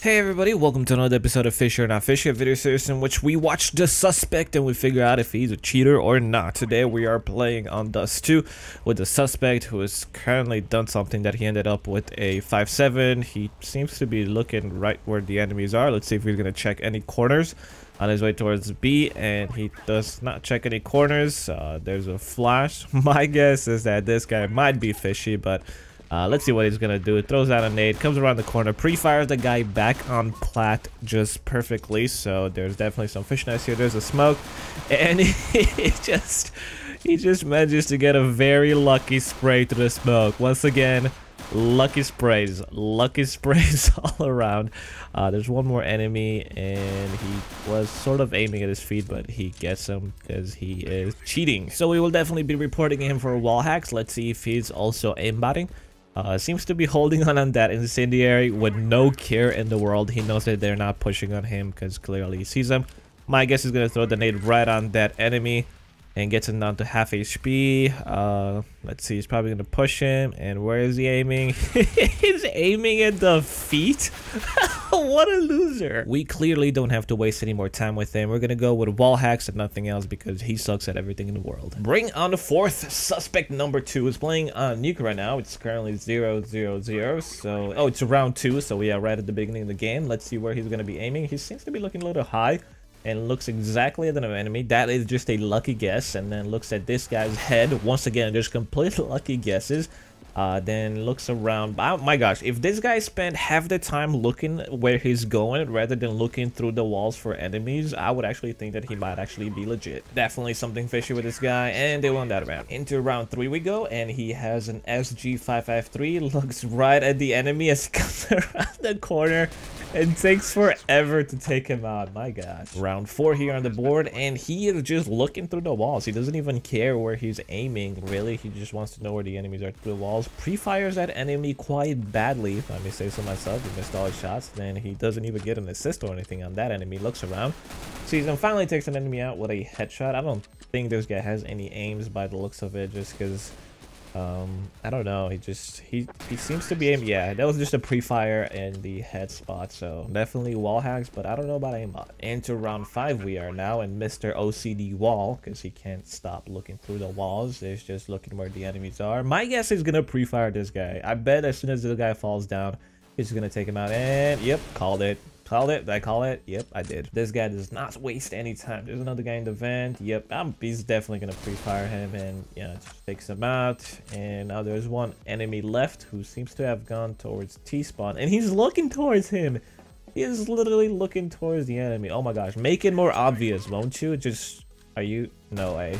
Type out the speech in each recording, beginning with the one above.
Hey everybody, welcome to another episode of Fishy or Not Fishy, a video series in which we watch the suspect and we figure out if he's a cheater or not. Today we are playing on Dust 2 with the suspect who has currently done something that he ended up with a 5-7. He seems to be looking right where the enemies are. Let's see if he's going to check any corners on his way towards B, and he does not check any corners. There's a flash. My guess is that this guy might be Fishy, but let's see what he's gonna do. Throws out a nade, comes around the corner, pre-fires the guy back on plat just perfectly. So there's definitely some fishness here. There's a smoke, and he just manages to get a very lucky spray to the smoke. Once again, lucky sprays all around. There's one more enemy, and he was sort of aiming at his feet, but he gets him because he is cheating. So we will definitely be reporting him for wall hacks. Let's see if he's also aimbotting. Seems to be holding on that incendiary with no care in the world. He knows that they're not pushing on him because clearly he sees them. My guess is going to throw the nade right on that enemy and gets him down to half HP. Let's see, he's probably going to push him. And where is he aiming? He's aiming at the feet. What a loser. We clearly don't have to waste any more time with him. We're going to go with wall hacks and nothing else because he sucks at everything in the world. Bring on the fourth suspect. Number 2 is playing on nuke right now. It's currently 0-0-0. So, oh, it's round 2. So we are right at the beginning of the game. Let's see where he's going to be aiming. He seems to be looking a little high and looks exactly at the enemy. That is just a lucky guess. And then looks at this guy's head. Once again, there's complete lucky guesses. Then looks around. Oh my gosh, if this guy spent half the time looking where he's going rather than looking through the walls for enemies, I would actually think that he might actually be legit. Definitely something fishy with this guy, and they won that round. Into round 3 we go, and he has an SG553. Looks right at the enemy as he comes around the corner and takes forever to take him out. My gosh. Round 4 here on the board, and he is just looking through the walls. He doesn't even care where he's aiming, really. He just wants to know where the enemies are through the walls. Pre-fires that enemy quite badly, if I may say so myself. He missed all his shots. Then he doesn't even get an assist or anything on that enemy. Looks around, sees him, finally takes an enemy out with a headshot. I don't think this guy has any aims by the looks of it, just because I don't know, he seems to be aiming. Yeah, that was just a pre-fire in the head spot, so definitely wall hacks, but I don't know about aimbot. Into round 5 we are now, and Mr. OCD wall, because he can't stop looking through the walls. He's just looking where the enemies are. My guess is gonna pre-fire this guy. I bet as soon as the guy falls down, he's gonna take him out, and yep, called it. Did I call it? Yep, I did. This guy does not waste any time. There's another guy in the vent. Yep, he's definitely gonna pre-fire him, and yeah, just takes him out. And now there's one enemy left who seems to have gone towards T-spawn, and he's looking towards him. He is literally looking towards the enemy. Oh my gosh, make it more obvious, won't you? Just, are you? No way.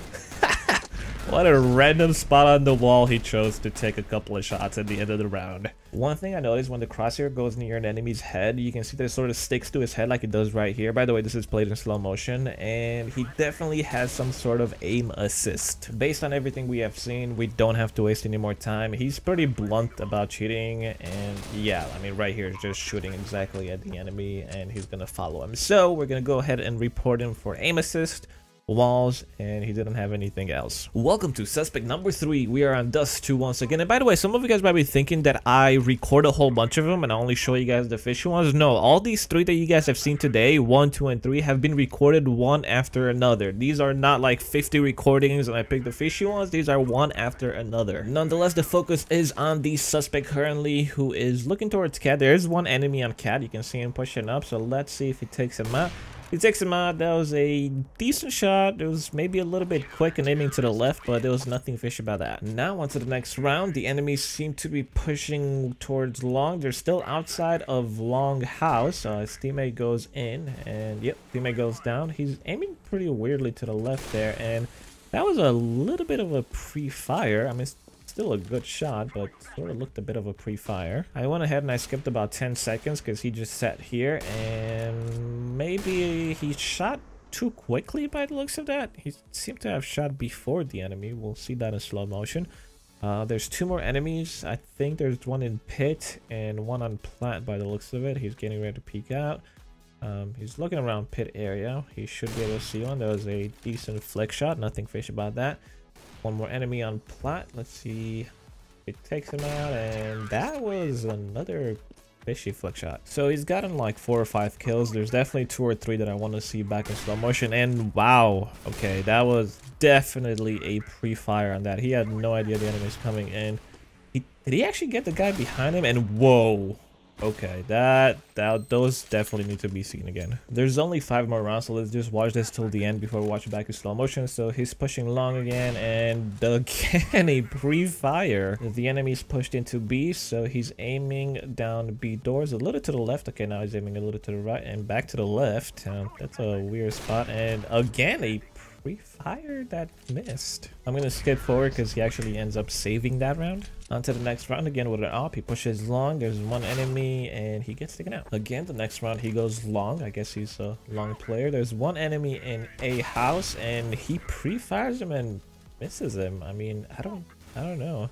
What a random spot on the wall he chose to take a couple of shots at the end of the round. One thing I noticed, when the crosshair goes near an enemy's head, you can see that it sort of sticks to his head like it does right here. By the way, this is played in slow motion, and he definitely has some sort of aim assist. Based on everything we have seen, we don't have to waste any more time. He's pretty blunt about cheating, and yeah, I mean, right here is just shooting exactly at the enemy, and he's gonna follow him. So we're gonna go ahead and report him for aim assist, walls, and he didn't have anything else. Welcome to suspect number 3. We are on Dust 2 once again. And by the way, some of you guys might be thinking that I record a whole bunch of them and I only show you guys the fishy ones. No, all these 3 that you guys have seen today, 1, 2, and 3, have been recorded one after another. These are not like 50 recordings and I picked the fishy ones. These are one after another. Nonetheless, the focus is on the suspect currently, who is looking towards Cat. There is one enemy on Cat. You can see him pushing up, so let's see if he takes him out. He takes him out. That was a decent shot. It was maybe a little bit quick and aiming to the left, but there was nothing fishy about that. Now on to the next round. The enemies seem to be pushing towards long. They're still outside of long house. His teammate goes in, and yep, teammate goes down. He's aiming pretty weirdly to the left there, and that was a little bit of a pre-fire. I mean, still a good shot, but sort of looked a bit of a pre-fire. I went ahead and I skipped about 10 seconds because he just sat here, and maybe he shot too quickly by the looks of that. He seemed to have shot before the enemy. We'll see that in slow motion. There's 2 more enemies. I think there's one in pit and one on plant by the looks of it. He's getting ready to peek out. He's looking around pit area. He should be able to see one. There was a decent flick shot. Nothing fishy about that. One more enemy on plat. Let's see. It takes him out, and that was another Fishy flick shot. So he's gotten like 4 or 5 kills. There's definitely 2 or 3 that I want to see back in slow motion. And wow, okay, that was definitely a pre-fire on that. He had no idea the enemy's coming in. Did he actually get the guy behind him? And whoa. Okay, those definitely need to be seen again. There's only 5 more rounds, so let's just watch this till the end before we watch it back in slow motion. So he's pushing long again, and again a pre-fire. The enemy's pushed into B, so he's aiming down B doors a little to the left. Okay, now he's aiming a little to the right and back to the left. That's a weird spot, and again a pre-fire that missed. I'm gonna skip forward because he actually ends up saving that round. On to the next round again with an op. He pushes long. There's one enemy and he gets taken out. Again, the next round he goes long. I guess he's a long player. There's one enemy in a house and he pre-fires him and misses him. I mean, I don't know.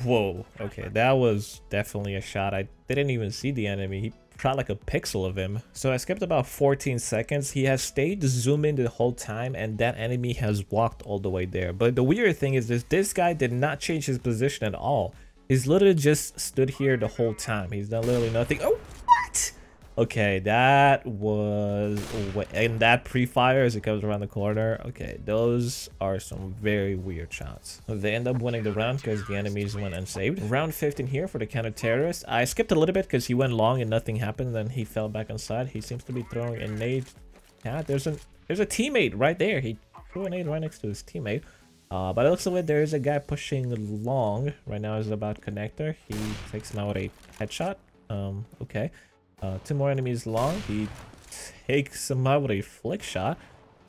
Whoa, okay, that was definitely a shot. I didn't even see the enemy. He shot like a pixel of him. So I skipped about 14 seconds. He has stayed zoomed in the whole time and that enemy has walked all the way there. But the weird thing is this guy did not change his position at all. He's literally just stood here the whole time. He's done literally nothing. Oh, what? Okay, that was... And that pre-fire as it comes around the corner. Okay, those are some very weird shots. They end up winning the round because the enemies went unsaved. Round 15 here for the counter-terrorist. I skipped a little bit because he went long and nothing happened. Then he fell back inside. He seems to be throwing a nade. Yeah, there's a teammate right there. He threw a nade right next to his teammate. But it looks like there is a guy pushing long. Right now is about connector. He takes him out with a headshot. Okay. 2 more enemies long. He takes him out with a flick shot.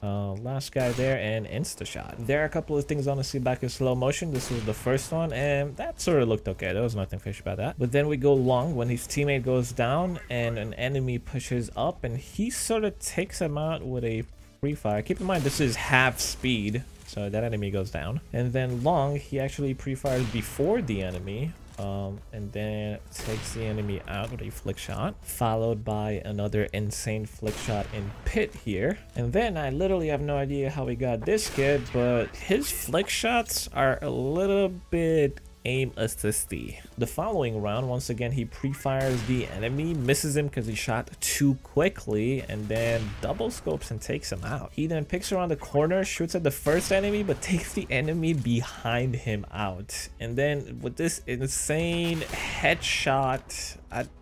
Last guy there and insta shot. There are a couple of things I want to see back in slow motion. This was the first one and that sort of looked okay. There was nothing fishy about that. But then we go long when his teammate goes down and an enemy pushes up and he sort of takes him out with a pre-fire. Keep in mind this is half speed, so that enemy goes down. And then long, he actually pre-fires before the enemy. And then takes the enemy out with a flick shot, followed by another insane flick shot in pit here. And then I literally have no idea how he got this kid, but his flick shots are a little bit aim assisty. The following round, once again, he pre-fires the enemy, misses him because he shot too quickly, and then double scopes and takes him out. He then picks around the corner, shoots at the first enemy, but takes the enemy behind him out. And then with this insane headshot,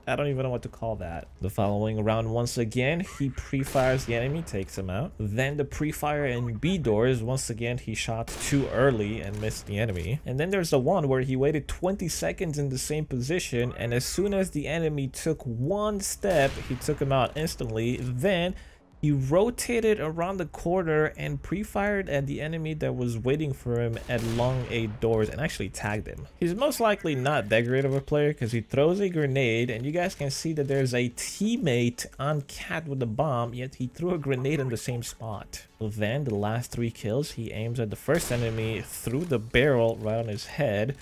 I don't even know what to call that. The following round, once again, he pre-fires the enemy, takes him out. Then the pre-fire in B doors, once again, he shot too early and missed the enemy. And then there's the one where he waited 20 seconds in the same position, and as soon as the enemy took one step, he took him out instantly. Then he rotated around the corner and pre-fired at the enemy that was waiting for him at long A doors and actually tagged him. He's most likely not that great of a player because he throws a grenade and you guys can see that there's a teammate on cat with the bomb, yet he threw a grenade in the same spot. Then the last 3 kills, he aims at the first enemy through the barrel right on his head.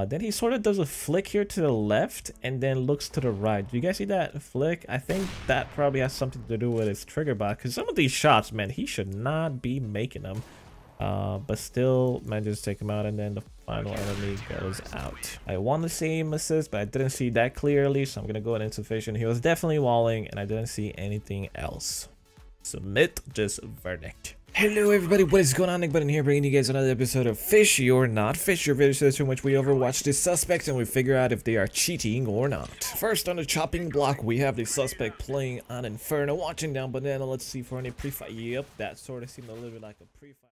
Then he sort of does a flick here to the left and then looks to the right. Do you guys see that flick? I think that probably has something to do with his trigger bot, because some of these shots, man, he should not be making them. But still manages to take him out, and then the final enemy goes out. I want to see him assist, but I didn't see that clearly, so I'm going to go insufficient. He was definitely walling, and I didn't see anything else. Submit this verdict. Hello everybody, what is going on? Nick Button here, bringing you guys another episode of Fishy or Not. Fishy, video series in which we overwatch the suspects and we figure out if they are cheating or not. First on the chopping block, we have the suspect playing on Inferno, watching down Banana. Let's see for any pre-fight. Yep, that sort of seemed a little bit like a pre-fight.